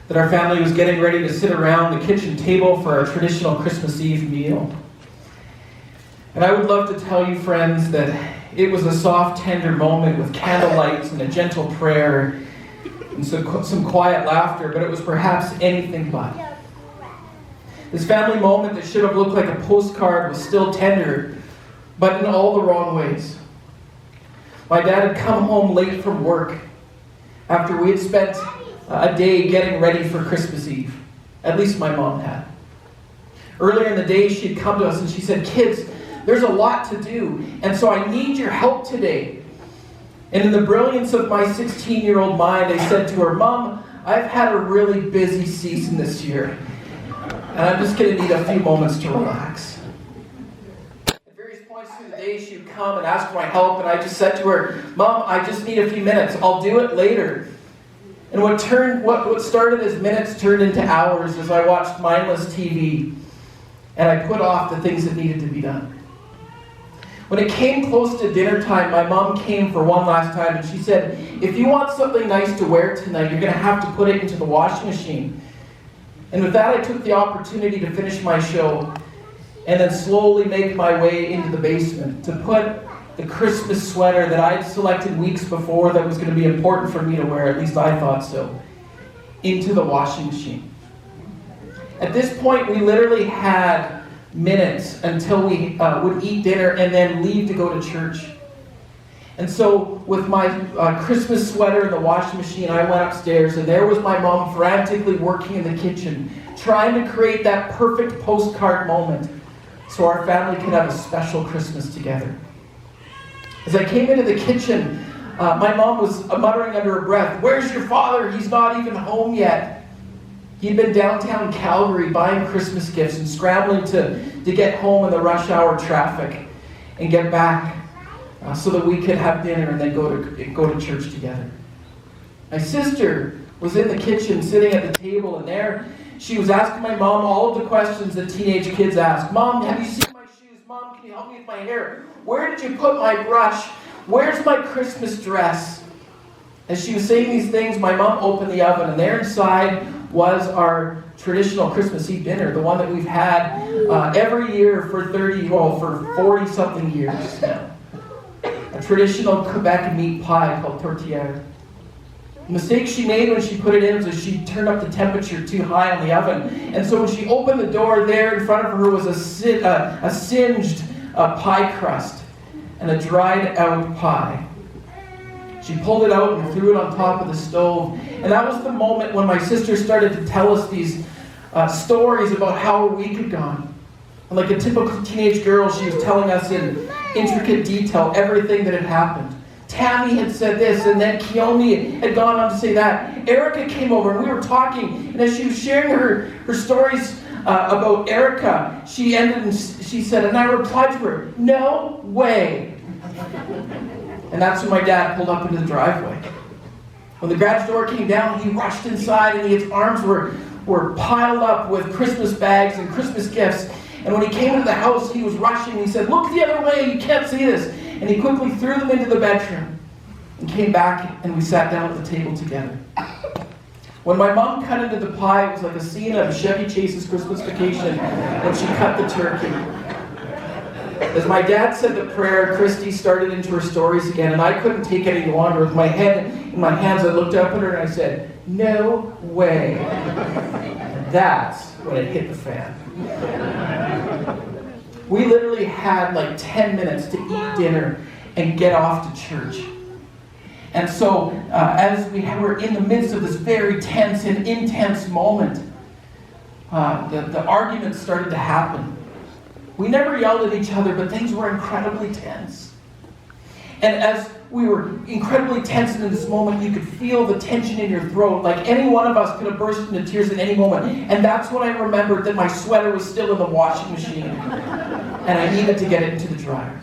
that our family was getting ready to sit around the kitchen table for our traditional Christmas Eve meal. And I would love to tell you, friends, that it was a soft, tender moment with candlelight and a gentle prayer and some quiet laughter, but it was perhaps anything but. This family moment that should have looked like a postcard was still tender, but in all the wrong ways. My dad had come home late from work after we had spent a day getting ready for Christmas Eve. At least my mom had. Earlier in the day, she had come to us and she said, "Kids, there's a lot to do, and so I need your help today." And in the brilliance of my 16-year-old mind, I said to her, "Mom, I've had a really busy season this year, and I'm just going to need a few moments to relax." At various points through the day, she would come and ask for my help, and I just said to her, "Mom, I just need a few minutes. I'll do it later." And what started as minutes turned into hours as I watched mindless TV, and I put off the things that needed to be done. When it came close to dinner time, my mom came for one last time, and she said, "If you want something nice to wear tonight, you're going to have to put it into the washing machine." And with that, I took the opportunity to finish my show and then slowly make my way into the basement to put the Christmas sweater that I'd selected weeks before that was going to be important for me to wear, at least I thought so, into the washing machine. At this point, we literally had minutes until we would eat dinner and then leave to go to church. And so with my Christmas sweater in the washing machine, I went upstairs, and there was my mom frantically working in the kitchen, trying to create that perfect postcard moment so our family could have a special Christmas together. As I came into the kitchen, my mom was muttering under her breath, "Where's your father? He's not even home yet." He'd been downtown Calgary buying Christmas gifts and scrambling to get home in the rush hour traffic and get back so that we could have dinner and then go to church together. My sister was in the kitchen sitting at the table, and there she was asking my mom all of the questions that teenage kids ask. "Mom, have you seen my shoes? Mom, can you help me with my hair? Where did you put my brush? Where's my Christmas dress?" As she was saying these things, my mom opened the oven, and there inside was our traditional Christmas Eve dinner, the one that we've had every year for 40-something years now. A traditional Quebec meat pie called tourtière. The mistake she made when she put it in was that she turned up the temperature too high on the oven. And so when she opened the door, there in front of her was a singed pie crust and a dried out pie. She pulled it out and threw it on top of the stove. And that was the moment when my sister started to tell us these stories about how her week had gone. And like a typical teenage girl, she was telling us in intricate detail everything that had happened. Tammy had said this, and then Keone had gone on to say that. Erica came over, and we were talking, and as she was sharing her stories about Erica, she ended and she said, and I replied to her, "No way." And that's when my dad pulled up into the driveway. When the garage door came down, he rushed inside, and his arms were piled up with Christmas bags and Christmas gifts. And when he came into the house, he was rushing. He said, "Look the other way, you can't see this." And he quickly threw them into the bedroom and came back, and we sat down at the table together. When my mom cut into the pie, it was like a scene of Chevy Chase's Christmas Vacation when she cut the turkey. As my dad said the prayer, Christy started into her stories again, and I couldn't take it any longer. With my head in my hands, I looked up at her and I said, "No way." And that's when it hit the fan. We literally had like 10 minutes to eat dinner and get off to church. And so, as we were in the midst of this very tense and intense moment, the arguments started to happen. We never yelled at each other, but things were incredibly tense. And as we were incredibly tense in this moment, you could feel the tension in your throat, like any one of us could have burst into tears at any moment. And that's when I remembered that my sweater was still in the washing machine, and I needed to get it into the dryer.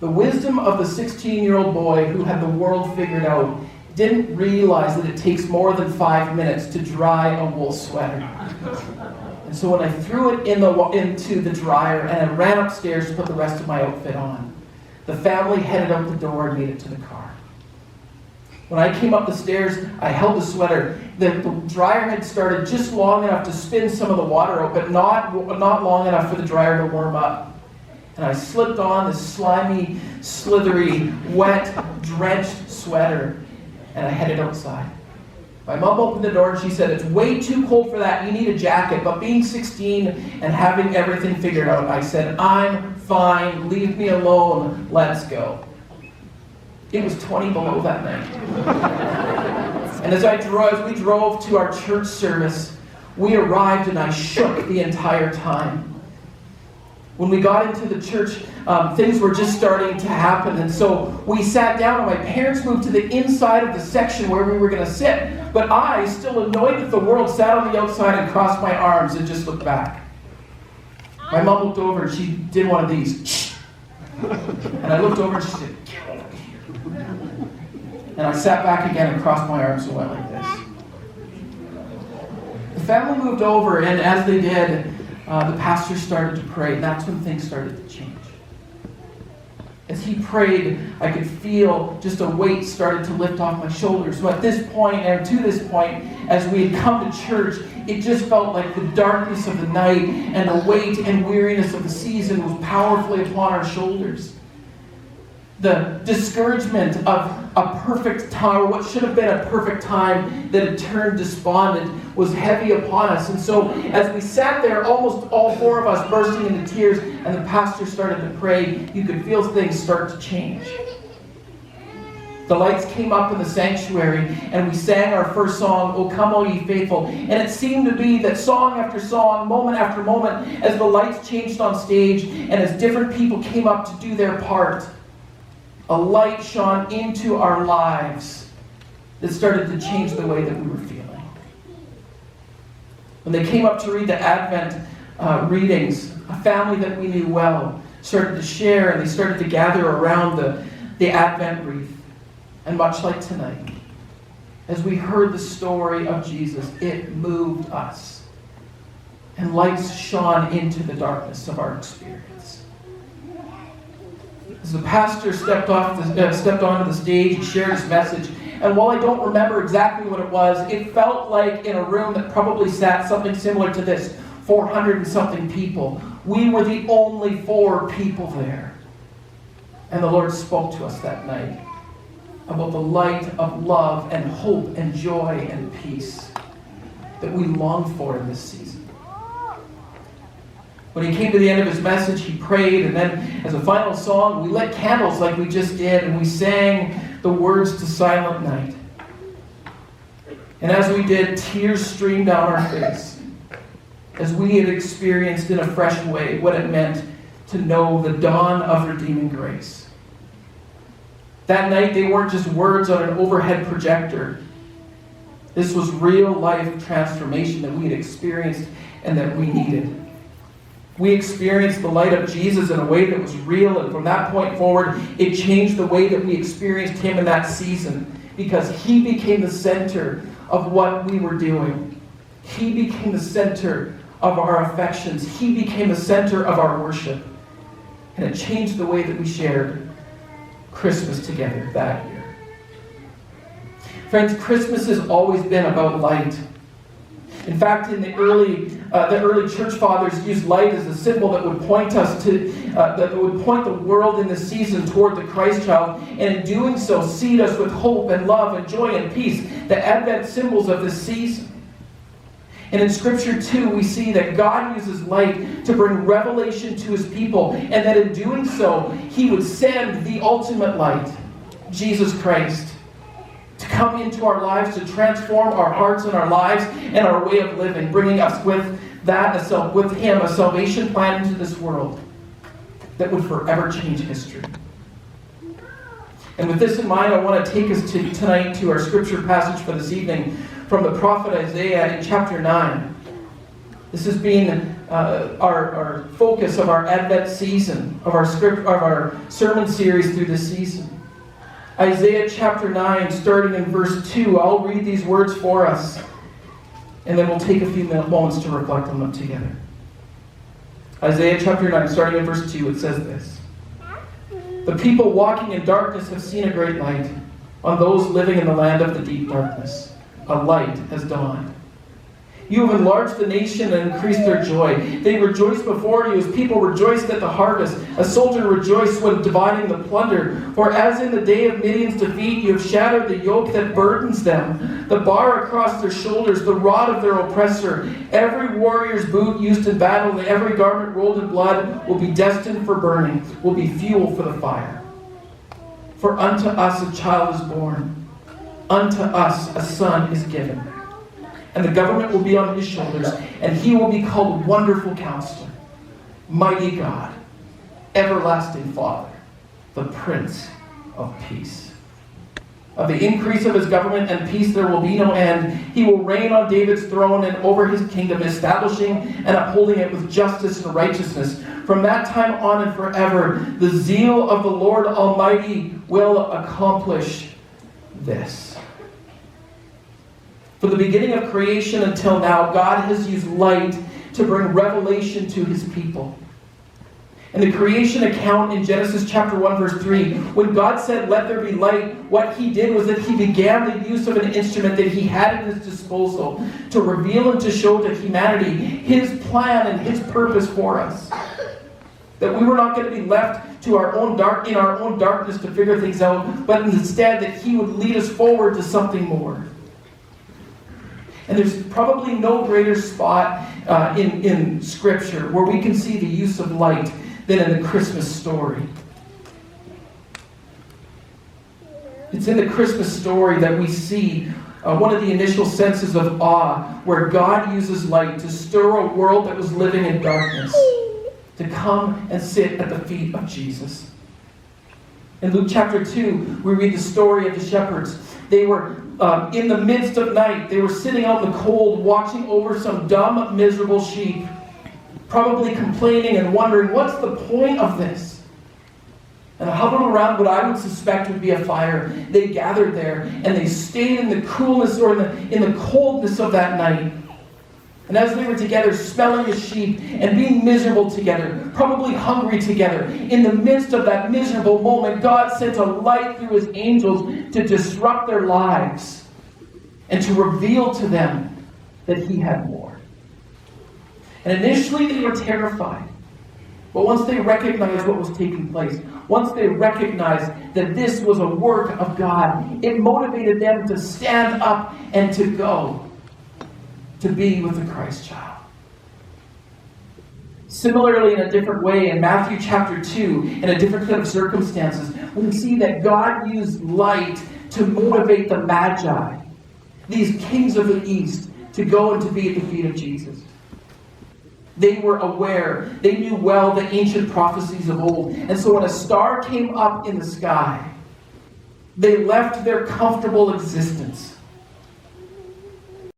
The wisdom of the 16-year-old boy who had the world figured out didn't realize that it takes more than 5 minutes to dry a wool sweater. And so when I threw it into the dryer and I ran upstairs to put the rest of my outfit on, the family headed out the door and made it to the car. When I came up the stairs, I held the sweater. The dryer had started just long enough to spin some of the water out, but not long enough for the dryer to warm up. And I slipped on this slimy, slithery, wet, drenched sweater, and I headed outside. My mom opened the door and she said, "It's way too cold for that. You need a jacket." But being 16 and having everything figured out, I said, "I'm fine. Leave me alone. Let's go." It was 20 below that night. And as we drove to our church service, we arrived and I shook the entire time. When we got into the church, things were just starting to happen. And so we sat down and my parents moved to the inside of the section where we were going to sit. But I, still annoyed with the world, sat on the outside and crossed my arms and just looked back. My mom looked over and she did one of these. And I looked over and she said, "Get over here." And I sat back again and crossed my arms and went like this. The family moved over, and as they did, the pastor started to pray, and that's when things started to change. As he prayed, I could feel just a weight started to lift off my shoulders. So at this point, and to this point, as we had come to church, it just felt like the darkness of the night and the weight and weariness of the season was powerfully upon our shoulders. The discouragement of a perfect time, or what should have been a perfect time that had turned despondent, was heavy upon us. And so as we sat there, almost all four of us bursting into tears, and the pastor started to pray, you could feel things start to change. The lights came up in the sanctuary, and we sang our first song, "O Come All Ye Faithful." And it seemed to be that song after song, moment after moment, as the lights changed on stage, and as different people came up to do their part, a light shone into our lives that started to change the way that we were feeling. When they came up to read the Advent readings, a family that we knew well started to share, and they started to gather around the Advent wreath. And much like tonight, as we heard the story of Jesus, it moved us. And lights shone into the darkness of our experience. As the pastor stepped onto the stage and shared his message, and while I don't remember exactly what it was, it felt like in a room that probably sat something similar to this, 400 and something people. We were the only 4 people there. And the Lord spoke to us that night about the light of love and hope and joy and peace that we long for in this season. When he came to the end of his message, he prayed, and then as a final song, we lit candles like we just did, and we sang the words to Silent Night. And as we did, tears streamed down our face, as we had experienced in a fresh way what it meant to know the dawn of redeeming grace. That night, they weren't just words on an overhead projector. This was real life transformation that we had experienced and that we needed. We experienced the light of Jesus in a way that was real, and from that point forward, it changed the way that we experienced him in that season, because he became the center of what we were doing. He became the center of our affections. He became the center of our worship. And it changed the way that we shared Christmas together that year. Friends, Christmas has always been about light. In fact, in the early church fathers used light as a symbol that would point us to, that would point the world in the season toward the Christ child, and in doing so, seed us with hope and love and joy and peace, the Advent symbols of this season. And in Scripture, too, we see that God uses light to bring revelation to his people, and that in doing so, he would send the ultimate light, Jesus Christ, to come into our lives, to transform our hearts and our lives and our way of living, bringing us with him a salvation plan into this world that would forever change history. And with this in mind, I want to take us tonight to our Scripture passage for this evening, from the prophet Isaiah in chapter 9. This has been our focus of our Advent season, of our sermon series through this season. Isaiah chapter 9, starting in verse 2. I'll read these words for us, and then we'll take a few moments to reflect on them together. Isaiah chapter 9, starting in verse 2, it says this: "The people walking in darkness have seen a great light. On those living in the land of the deep darkness, a light has dawned. You have enlarged the nation and increased their joy. They rejoice before you as people rejoiced at the harvest. A soldier rejoiced when dividing the plunder. For as in the day of Midian's defeat, you have shattered the yoke that burdens them, the bar across their shoulders, the rod of their oppressor. Every warrior's boot used in battle and every garment rolled in blood will be destined for burning, will be fuel for the fire. For unto us a child is born, unto us a son is given. And the government will be on his shoulders, and he will be called Wonderful Counselor, Mighty God, Everlasting Father, the Prince of Peace. Of the increase of his government and peace there will be no end. He will reign on David's throne and over his kingdom, establishing and upholding it with justice and righteousness. From that time on and forever, the zeal of the Lord Almighty will accomplish this. From the beginning of creation until now, God has used light to bring revelation to his people. In the creation account in Genesis chapter 1 verse 3, when God said, "Let there be light," what he did was that he began the use of an instrument that he had at his disposal to reveal and to show to humanity his plan and his purpose for us. That we were not going to be left to our own darkness to figure things out, but instead that he would lead us forward to something more. And there's probably no greater spot in Scripture where we can see the use of light than in the Christmas story. It's in the Christmas story that we see one of the initial senses of awe, where God uses light to stir a world that was living in darkness to come and sit at the feet of Jesus. In Luke chapter 2, we read the story of the shepherds. They were in the midst of night. They were sitting out in the cold, watching over some dumb, miserable sheep, probably complaining and wondering, what's the point of this? And huddled around what I would suspect would be a fire, they gathered there and they stayed in the coolness or in the coldness of that night. And as they were together, smelling the sheep and being miserable together, probably hungry together, in the midst of that miserable moment, God sent a light through his angels to disrupt their lives and to reveal to them that he had more. And initially they were terrified. But once they recognized what was taking place, once they recognized that this was a work of God, it motivated them to stand up and to go to be with the Christ child. Similarly, in a different way, in Matthew chapter 2, in a different set of circumstances, we see that God used light to motivate the Magi, these kings of the East, to go and to be at the feet of Jesus. They were aware, they knew well the ancient prophecies of old. And so when a star came up in the sky, they left their comfortable existence